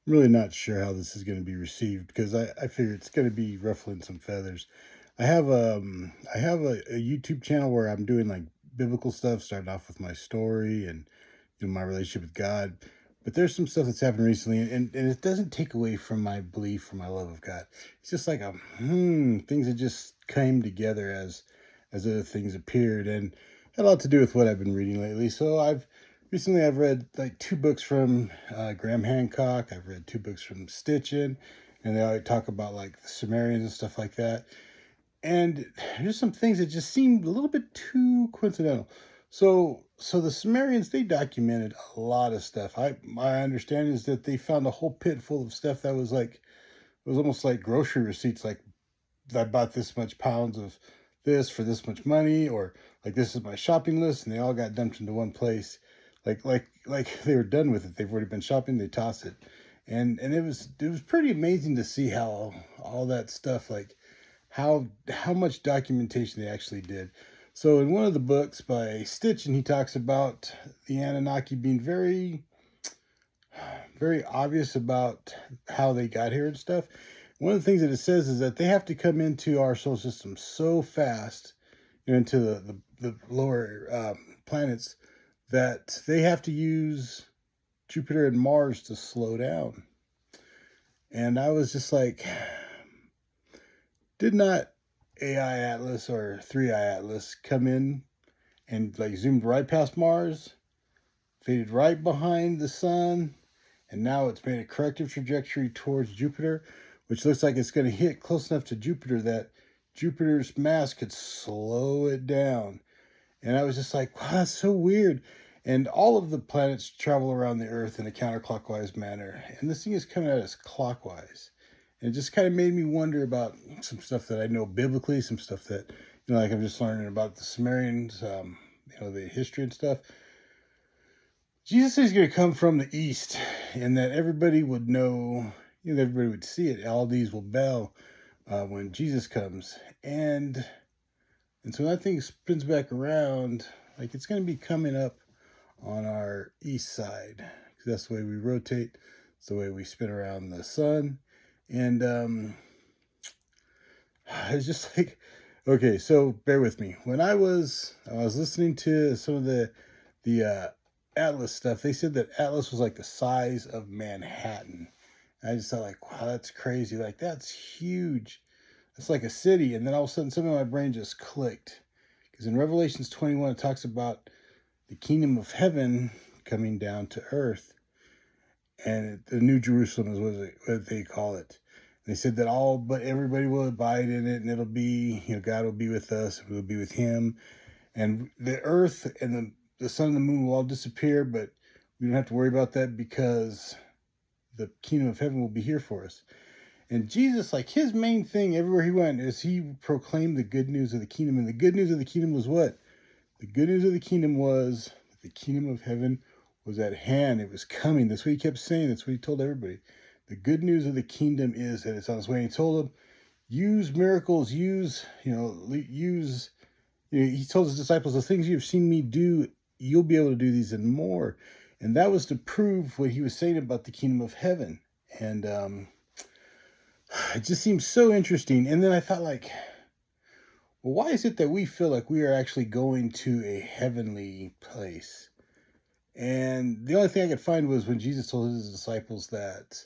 I'm really not sure how this is going to be received because I figure it's going to be ruffling some feathers. I have a YouTube channel where I'm doing like biblical stuff, starting off with my story and my relationship with God. But there's some stuff that's happened recently, and it doesn't take away from my belief or my love of God. It's just like things that just came together as other things appeared, and had a lot to do with what I've been reading lately. So I've read like two books from Graham Hancock. I've read two books from Stitchin, and they all talk about like the Sumerians and stuff like that. And there's some things that just seemed a little bit too coincidental. So the Sumerians, they documented a lot of stuff. My understanding is that they found a whole pit full of stuff that was like, it was almost like grocery receipts. Like, I bought this much pounds of this for this much money, or like this is my shopping list, and they all got dumped into one place. Like they were done with it. They've already been shopping. They toss it, and it was pretty amazing to see how all that stuff, like how much documentation they actually did. So in one of the books by Stitch, and he talks about the Anunnaki being very obvious about how they got here and stuff. One of the things that it says is that they have to come into our solar system so fast, into the lower planets, that they have to use Jupiter and Mars to slow down. And I was just like, did not AI Atlas or 3i Atlas come in and like zoomed right past Mars, faded right behind the sun, and now it's made a corrective trajectory towards Jupiter, which looks like it's going to hit close enough to Jupiter that Jupiter's mass could slow it down. And I was just like, wow, that's so weird. And all of the planets travel around the Earth in a counterclockwise manner, and this thing is coming at us clockwise. And it just kind of made me wonder about some stuff that I know biblically, some stuff that, like I'm just learning about the Sumerians, the history and stuff. Jesus is going to come from the east, and that everybody would know, everybody would see it. All these will bow when Jesus comes, and so that thing spins back around, like it's going to be coming up on our east side, because that's the way we rotate. It's the way we spin around the sun, and it's just like, okay, so bear with me. When I was listening to some of the Atlas stuff, they said that Atlas was like the size of Manhattan. And I just thought, like, wow, that's crazy. Like, that's huge. That's like a city. And then all of a sudden, something in my brain just clicked. Because in Revelations 21, it talks about the kingdom of heaven coming down to earth. And the New Jerusalem is what they call it. They said that but everybody will abide in it, and it'll be, God will be with us, we'll be with Him, and the earth and the sun and the moon will all disappear, but we don't have to worry about that because the kingdom of heaven will be here for us. And Jesus, like his main thing everywhere he went, is he proclaimed the good news of the kingdom. And the good news of the kingdom was what? The good news of the kingdom was that the kingdom of heaven was at hand. It was coming. That's what he kept saying. That's what he told everybody. The good news of the kingdom is that it's on its way. And he told them, use miracles, he told his disciples, the things you've seen me do, you'll be able to do these and more. And that was to prove what he was saying about the kingdom of heaven. And it just seems so interesting. And then I thought, like, well, why is it that we feel like we are actually going to a heavenly place? And the only thing I could find was when Jesus told his disciples that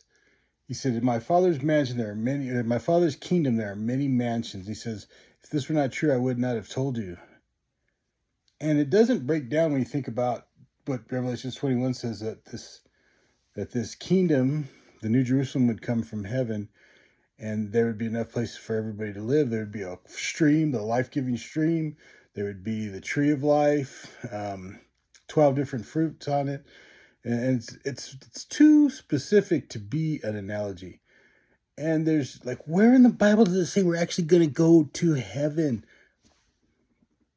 he said, in my father's mansion, in my father's kingdom, there are many mansions. He says, if this were not true, I would not have told you. And it doesn't break down when you think about what Revelation 21 says, that this kingdom, the New Jerusalem, would come from heaven, and there would be enough places for everybody to live. There would be a stream, the life-giving stream. There would be the tree of life, 12 different fruits on it. And it's too specific to be an analogy. And there's like, where in the Bible does it say we're actually going to go to heaven?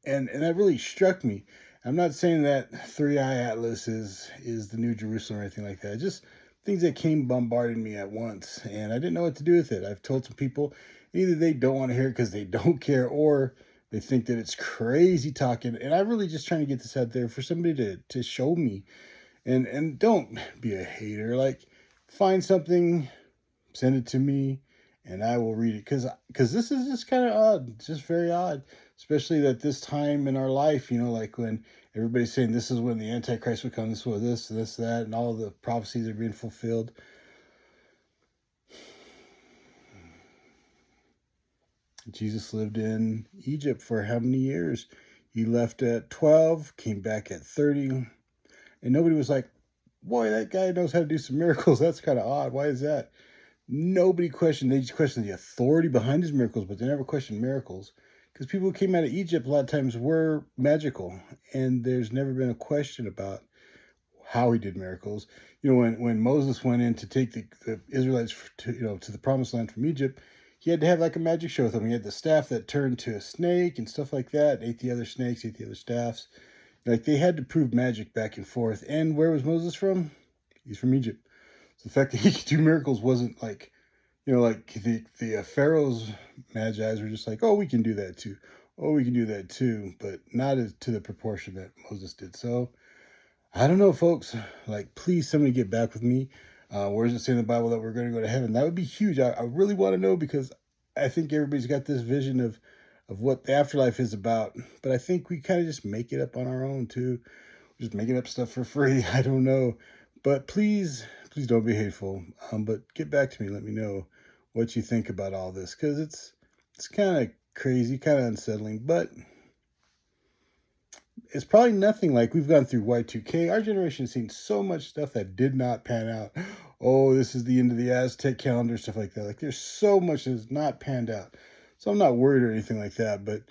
And that really struck me. I'm not saying that 3i Atlas is the New Jerusalem or anything like that. Just things that came bombarding me at once, and I didn't know what to do with it. I've told some people, either they don't want to hear it because they don't care, or they think that it's crazy talking. And I'm really just trying to get this out there for somebody to show me. And don't be a hater. Like, find something, send it to me, and I will read it. Because this is just kind of odd, just very odd, especially at this time in our life. Like when everybody's saying this is when the Antichrist will come, this will this, that, and all of the prophecies are being fulfilled. Jesus lived in Egypt for how many years? He left at 12, came back at 30, and nobody was like, boy, that guy knows how to do some miracles. That's kind of odd. Why is that? Nobody questioned. They just questioned the authority behind his miracles, but they never questioned miracles. Because people who came out of Egypt a lot of times were magical, and there's never been a question about how he did miracles. When Moses went in to take the Israelites to the promised land from Egypt, he had to have like a magic show with him. He had the staff that turned to a snake and stuff like that, ate the other snakes, ate the other staffs. Like they had to prove magic back and forth. And where was Moses from? He's from Egypt. So the fact that he could do miracles wasn't like, like the Pharaoh's magi's were just like, oh, we can do that too. Oh, we can do that too, but not as to the proportion that Moses did. So I don't know, folks. Like, please, somebody get back with me. Where does it say in the Bible that we're going to go to heaven? That would be huge. I really want to know, because I think everybody's got this vision of what the afterlife is about. But I think we kind of just make it up on our own, too. We're just making up stuff for free. I don't know. But please don't be hateful. But get back to me. Let me know what you think about all this, because it's kind of crazy, kind of unsettling. But it's probably nothing like we've gone through Y2K. Our generation has seen so much stuff that did not pan out. Oh, this is the end of the Aztec calendar, stuff like that. Like there's so much that's not panned out. So I'm not worried or anything like that. But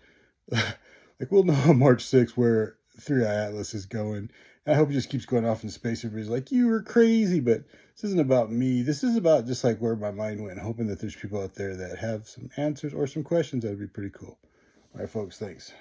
like we'll know on March 6th where 3i Atlas is going. And I hope it just keeps going off in space. Everybody's like, you were crazy. But this isn't about me. This is about just like where my mind went. Hoping that there's people out there that have some answers or some questions. That would be pretty cool. All right, folks. Thanks.